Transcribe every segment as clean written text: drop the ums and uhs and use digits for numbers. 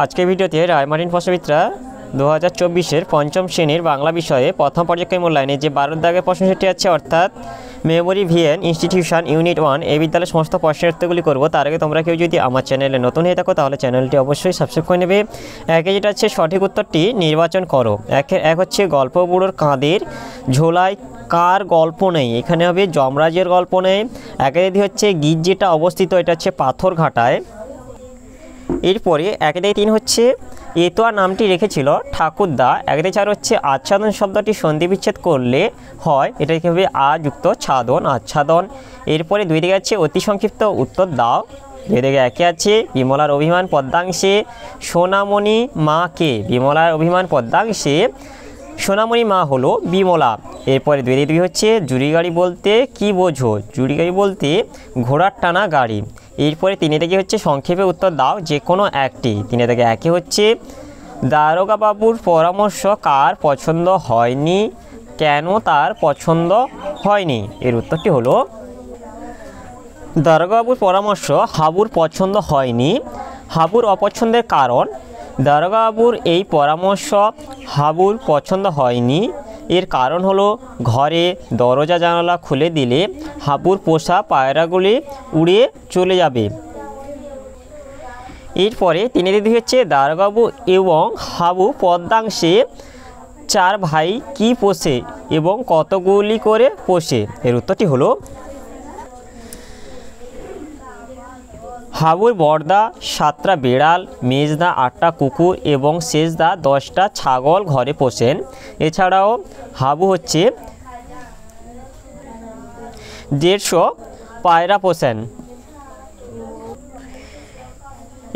আজকের ভিডিওতে রায়মার্টিন প্রশ্নবিদরা 2024-এর পঞ্চম শ্রেণীর বাংলা বিষয়ে প্রথম পর্যায়ক্রমিক মূল্যায়নে যে 12 দাগের প্রশ্নটি আছে অর্থাৎ মেমোরি ভিএন ইনস্টিটিউশন ইউনিট 1 এই বিদ্যালয়ের সমস্ত প্রশ্নের উত্তরগুলি করব। তার আগে তোমরা কেউ যদি আমার চ্যানেলে নতুন হয়ে থাকো তাহলে চ্যানেলটি অবশ্যই সাবস্ক্রাইব করে নেবে। একে যেটা আছে সঠিক উত্তরটি নির্বাচন করো। এক হচ্ছে গল্প বুড়োর কাঁধের ঝোলায় কার গল্প নেই, এখানে হবে যমরাজের গল্প নেই। একে হচ্ছে গিজ যেটা অবস্থিত এটা হচ্ছে পাথরঘাটায়। এরপরে 1-3 হচ্ছে এতোয়া নামটি রেখেছিল ঠাকুরদা। 1-4 হচ্ছে আচ্ছাদন শব্দটি সন্ধি বিচ্ছেদ করলে হয়, এটা হবে আ যুক্ত ছাদন আচ্ছাদন। এরপরে 2 দিকে আছে অতি সংক্ষিপ্ত উত্তর দাও। 2 দিকে 1 আছে বিমলার অভিমান পদ্মাংশে সোনামণি মা কে, বিমলার অভিমান পদ্মাংশে সোনামণি মা হলো বিমলা। এরপরে 2 হচ্ছে জুড়ি গাড়ি বলতে কি বোঝো, জুড়ি গাড়ি বলতে ঘোড়ার টানা গাড়ি। এরপরে 3 থেকে হচ্ছে সংক্ষেপে উত্তর দাও যে কোনো একটি। 3 থেকে 1 হচ্ছে দারোগা বাবুর পরামর্শ কার পছন্দ হয়নি, কেন তার পছন্দ হয়নি, এর উত্তরটি হলো দারোগা বাবুর পরামর্শ হাবুর পছন্দ হয়নি। হাবুর অপছন্দের কারণ দারোগা বাবুর এই পরামর্শ হাবুর পছন্দ হয়নি, এর কারণ হলো ঘরে দরজা জানালা খুলে দিলে হাবুর পোষা পায়রাগুলি উড়ে চলে যাবে। এরপরে 3 হচ্ছে দারোগাবু এবং হাবু পদ্মাংশে 4 ভাই কি পোষে এবং কতগুলি করে পোষে, এর উত্তরটি হলো হাবুর বড়দা 7টা বিড়াল, মেজদা 8টা কুকুর এবং শেষদা 10টা ছাগল ঘরে পোষেন। এছাড়াও হাবু হচ্ছে 150 পায়রা পোষেন।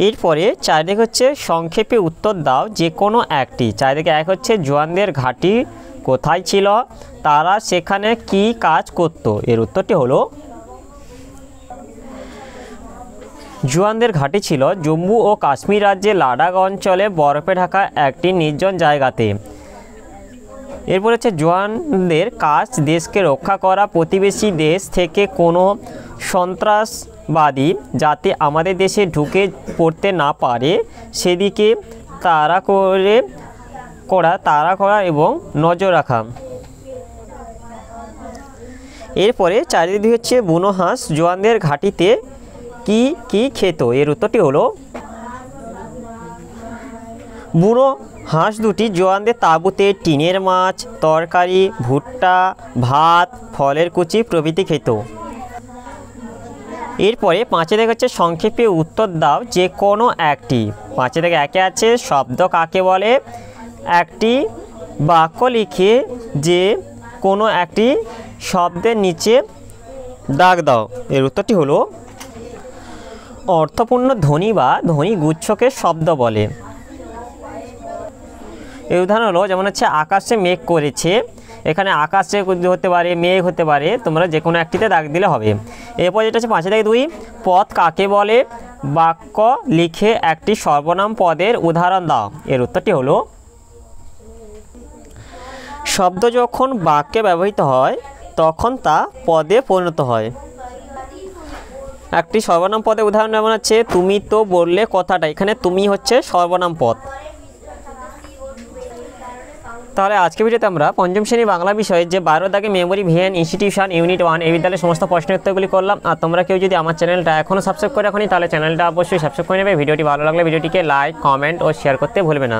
এরপরে 4 দিকে হচ্ছে সংক্ষেপে উত্তর দাও যে কোনো একটি। 4 দিকে 1 হচ্ছে জোয়ানদের ঘাঁটি কোথায় ছিল, তারা সেখানে কি কাজ করত, এর উত্তরটি হলো জোয়ানদের ঘাঁটি ছিল জম্মু ও কাশ্মীর রাজ্যে লাদাখ অঞ্চলে বরফে ঢাকা একটি নির্জন জায়গাতে। এরপর হচ্ছে জোয়ানদের কাজ দেশকে রক্ষা করা, প্রতিবেশী দেশ থেকে কোনো সন্ত্রাসবাদী যাতে আমাদের দেশে ঢুকে পড়তে না পারে সেদিকে তাড়া করা এবং নজর রাখা। এরপরে 4 হচ্ছে বুনো হাঁস জোয়ানদের ঘাঁটিতে কি কি খেত, এর উত্তরটি হলো বুনো হাঁস দুটি জোয়ানদের তাঁবুতে টিনের মাছ, তরকারি, ভুট্টা, ভাত, ফলের কুচি প্রভৃতি খেত। এরপরে 5 থেকে হচ্ছে সংক্ষেপে উত্তর দাও যে কোনো একটি। 5 থেকে 1 আছে শব্দ কাকে বলে, একটি বাক্য লিখে যে কোনো একটি শব্দের নিচে দাগ দাও, এর উত্তরটি হলো অর্থপূর্ণ ধ্বনি বা ধ্বনি গুচ্ছকে শব্দ বলে। এই উদাহরণ হলো যেমন হচ্ছে আকাশে মেঘ করেছে, এখানে আকাশে হতে পারে মেঘ হতে পারে, তোমরা যে কোনো একটিতে দাগ দিলে হবে। এরপর যেটা হচ্ছে 5 থেকে 2 পদ কাকে বলে, বাক্য লিখে একটি সর্বনাম পদের উদাহরণ দাও, এর উত্তরটি হলো শব্দ যখন বাক্যে ব্যবহৃত হয় তখন তা পদে পরিণত হয়। একটি সর্বনাম পদের উদাহরণ যেমন হচ্ছে তুমি তো বললে কথাটা, এখানে তুমি হচ্ছে সর্বনাম পদ। তাহলে আজকে ভিডিওতে আমরা পঞ্চম শ্রেণী বাংলা বিষয়ে যে 12 দাগে মেমোরি ভিএন ইনস্টিটিউশন ইউনিট 1 এই বিদ্যালয়ের সমস্ত প্রশ্নের উত্তরগুলি করলাম। আর তোমরা কেউ যদি আমার চ্যানেলটা এখনও সাবস্ক্রাইব করে রাখোনি তাহলে চ্যানেলটা অবশ্যই সাবস্ক্রাইব করে নেবে। ভিডিওটি ভালো লাগলে ভিডিওটিকে লাইক, কমেন্ট ও শেয়ার করতে ভুলবে না।